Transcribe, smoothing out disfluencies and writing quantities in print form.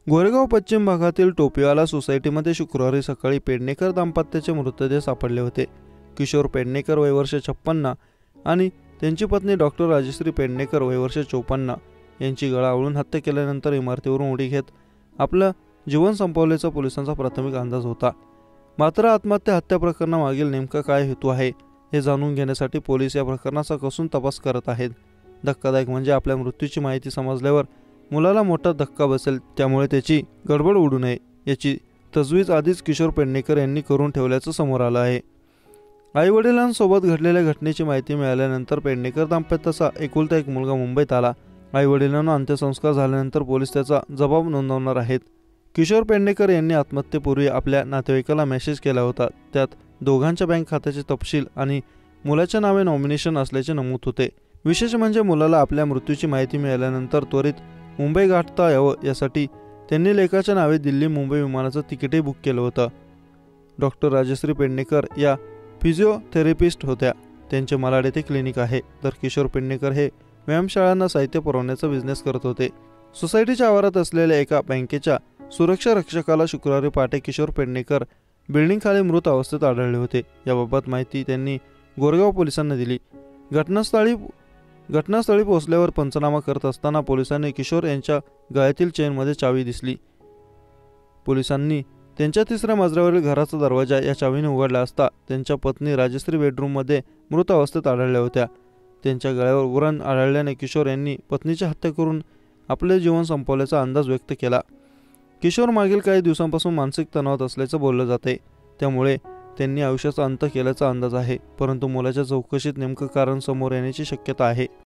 गोरेगाव पश्चिम भागातील टोपीवाला सोसायटीमध्ये शुक्रवारी सकाळी पेडणेकर दाम्पत्याचे मृतदेह सापडले होते। किशोर पेडणेकर वय वर्ष 56 आणि त्यांची पत्नी डॉक्टर राजश्री पेडणेकर वय वर्ष 54 यांची गळा आवळून हत्या केल्यानंतर इमारतीवरून उडी घेत आपलं जीवन संपवल्याचा पोलिसांचा प्राथमिक अंदाज होता। मात्र आत्महत्या हत्या प्रकरणामागील नेमका काय हेतू आहे हे जाणून घेण्यासाठी पोलीस या प्रकरणाचा कसून तपास करत आहेत। धक्कादायक म्हणजे आपल्या मृत्यूची माहिती समजल्यावर मुलाला मोठा धक्का बसेल, त्यामुळे त्याची गडबड उडू नये याची तजवीज आधीच किशोर पेडणेकर यांनी करून ठेवल्याचं समोर आलं आहे। आईवडिलांसोबत घडलेल्या घटनेची माहिती मिळाल्यानंतर पेडणेकर दाम्पत्याचा एकुलता एक मुलगा मुंबईत आला। आईवडिलांना अंत्यसंस्कार झाल्यानंतर पोलीस त्याचा जबाब नोंदवणार आहेत। किशोर पेडणेकर यांनी आत्महत्येपूर्वी आपल्या नातेवाईकाला मेसेज केला होता। त्यात दोघांच्या बँक खात्याचे तपशील आणि मुलाच्या नावे नॉमिनेशन असल्याचे नमूद होते। विशेष म्हणजे मुलाला आपल्या मृत्यूची माहिती मिळाल्यानंतर त्वरित मुंबई गाठता यावं यासाठी त्यांनी लेकाच्या नावे दिल्ली मुंबई विमानाचं तिकीटही बुक केलं होतं। डॉक्टर राजश्री पेडणेकर या फिजिओथेरपिस्ट होत्या। त्यांचे मालाड येथे क्लिनिक आहे, तर किशोर पेडणेकर हे व्यायामशाळांना साहित्य पुरवण्याचा बिझनेस करत होते। सोसायटीच्या आवारात असलेल्या एका बँकेच्या सुरक्षा रक्षकाला शुक्रवारी पहाटे किशोर पेडणेकर बिल्डिंग खाली मृत अवस्थेत आढळले होते। याबाबत माहिती त्यांनी गोरेगाव पोलिसांना दिली। घटनास्थळी पोहोचल्यावर पंचनामा करत असताना पोलिसांनी किशोर यांच्या गळ्यातील चेनमध्ये चावी दिसली। पोलिसांनी त्यांच्या 3ऱ्या मजल्यावरील घराचा दरवाजा या चावीने उघडला असता त्यांच्या पत्नी राजश्री बेडरूममध्ये मृत अवस्थेत आढळल्या होत्या। त्यांच्या गळ्यावर उरण आढळल्याने किशोर यांनी पत्नीची हत्या करून आपले जीवन संपवल्याचा अंदाज व्यक्त केला। किशोर मागील काही दिवसांपासून मानसिक तणावात असल्याचं बोललं जाते, त्यामुळे त्यांनी आयुष्याचा अंत केल्याचा अंदाज आहे, परंतु मुलाच्या चौकशीत नेमकं कारण समोर येण्याची शक्यता आहे।